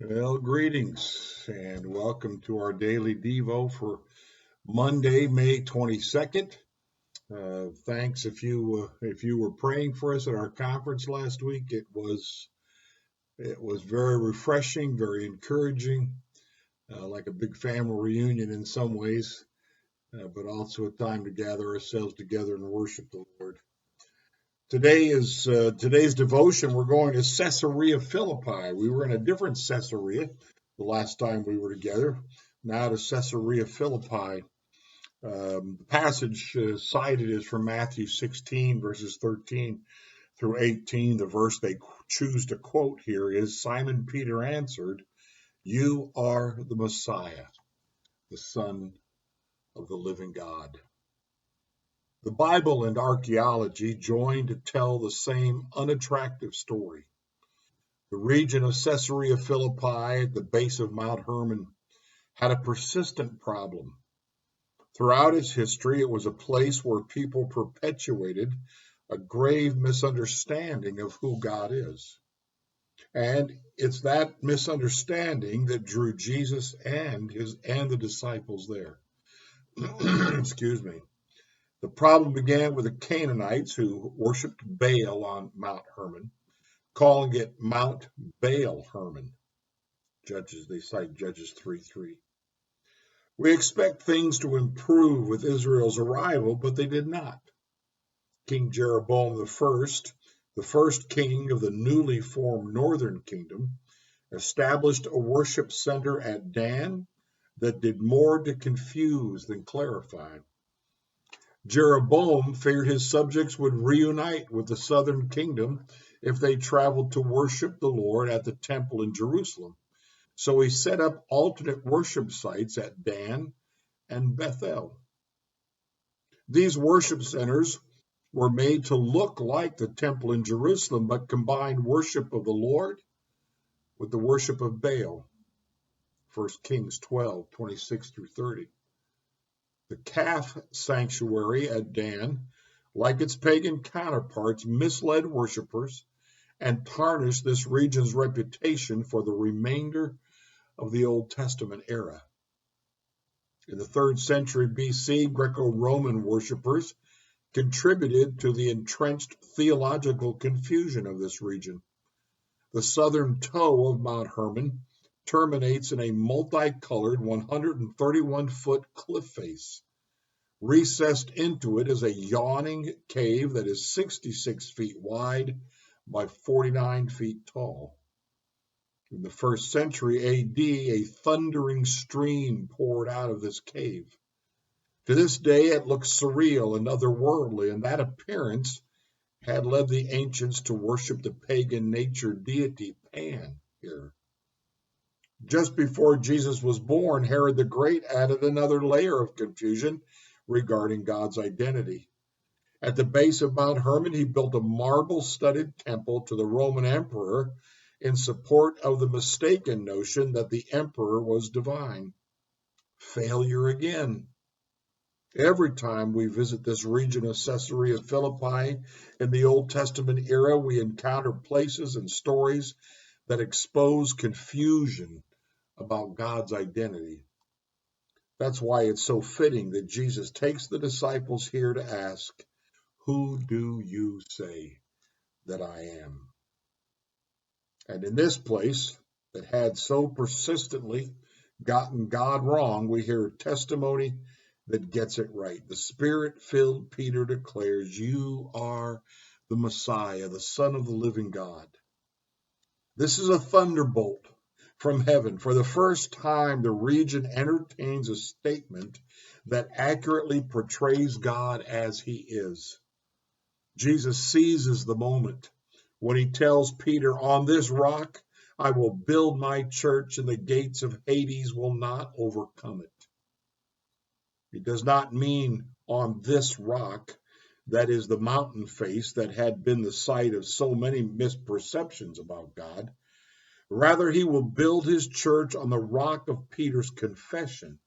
Well, greetings and welcome to our daily Devo for Monday, May 22nd. Thanks if you were praying for us at our conference last week. It was very refreshing, very encouraging, like a big family reunion in some ways, but also a time to gather ourselves together and worship the Lord. Today is today's devotion. We're going to Caesarea Philippi. We were in a different Caesarea the last time we were together. Now to Caesarea Philippi. The passage cited is from Matthew 16, verses 13 through 18. The verse they choose to quote here is, Simon Peter answered, "You are the Messiah, the Son of the living God." The Bible and archaeology join to tell the same unattractive story. The region of Caesarea Philippi at the base of Mount Hermon had a persistent problem. Throughout its history, it was a place where people perpetuated a grave misunderstanding of who God is. And it's that misunderstanding that drew Jesus and the disciples there. Excuse me. The problem began with the Canaanites who worshipped Baal on Mount Hermon, calling it Mount Baal Hermon. They cite Judges 3:3. We expect things to improve with Israel's arrival, but they did not. King Jeroboam the first king of the newly formed northern kingdom, established a worship center at Dan that did more to confuse than clarify. Jeroboam feared his subjects would reunite with the southern kingdom if they traveled to worship the Lord at the temple in Jerusalem. So he set up alternate worship sites at Dan and Bethel. These worship centers were made to look like the temple in Jerusalem, but combined worship of the Lord with the worship of Baal. 1 Kings 12:26 through 30. The calf sanctuary at Dan, like its pagan counterparts, misled worshippers and tarnished this region's reputation for the remainder of the Old Testament era. In the 3rd century BC, Greco-Roman worshippers contributed to the entrenched theological confusion of this region. The southern toe of Mount Hermon terminates in a multicolored 131-foot cliff face. Recessed into it is a yawning cave that is 66 feet wide by 49 feet tall. In the 1st century AD, a thundering stream poured out of this cave. To this day, it looks surreal and otherworldly, and that appearance had led the ancients to worship the pagan nature deity Pan here. Just before Jesus was born, Herod the Great added another layer of confusion regarding God's identity. At the base of Mount Hermon, he built a marble-studded temple to the Roman emperor in support of the mistaken notion that the emperor was divine. Failure again. Every time we visit this region of Caesarea Philippi in the Old Testament era, we encounter places and stories that expose confusion about God's identity. That's why it's so fitting that Jesus takes the disciples here to ask, "Who do you say that I am?" And in this place that had so persistently gotten God wrong, we hear a testimony that gets it right. The Spirit-filled Peter declares, "You are the Messiah, the Son of the living God." This is a thunderbolt from heaven. For the first time, the region entertains a statement that accurately portrays God as he is. Jesus seizes the moment when he tells Peter, "On this rock I will build my church, and the gates of Hades will not overcome it." It does not mean on this rock, that is the mountain face that had been the site of so many misperceptions about God. Rather, he will build his church on the rock of Peter's confession,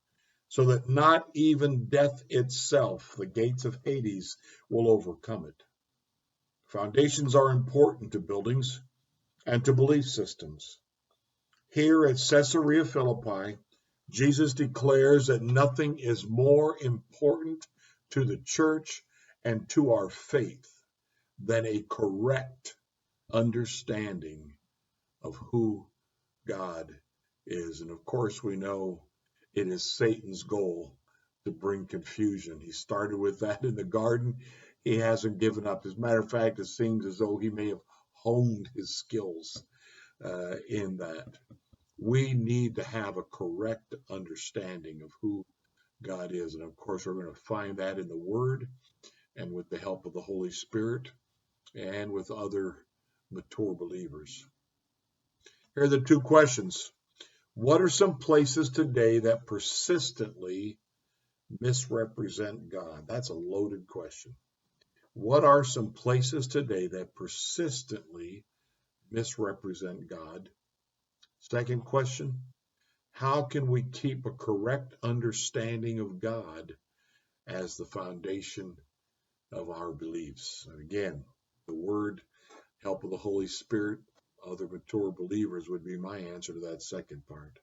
so that not even death itself, the gates of Hades, will overcome it. Foundations are important to buildings and to belief systems. Here at Caesarea Philippi, Jesus declares that nothing is more important to the church and to our faith than a correct understanding of who God is. And of course, we know it is Satan's goal to bring confusion. He started with that in the garden. He hasn't given up. As a matter of fact, it seems as though he may have honed his skills in that. We need to have a correct understanding of who God is. And of course, we're going to find that in the Word and with the help of the Holy Spirit and with other mature believers. Here are the two questions. What are some places today that persistently misrepresent God? That's a loaded question. What are some places today that persistently misrepresent God? Second question, how can we keep a correct understanding of God as the foundation of our beliefs? And again, the Word, help of the Holy Spirit, other mature believers would be my answer to that second part.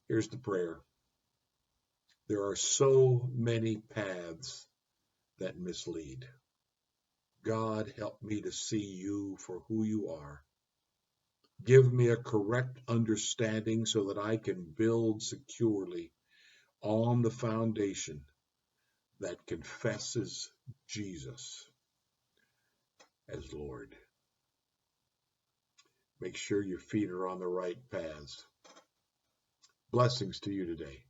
Here's the prayer. There are so many paths that mislead. God, help me to see you for who you are. Give me a correct understanding so that I can build securely on the foundation that confesses Jesus as Lord. Make sure your feet are on the right paths. Blessings to you today.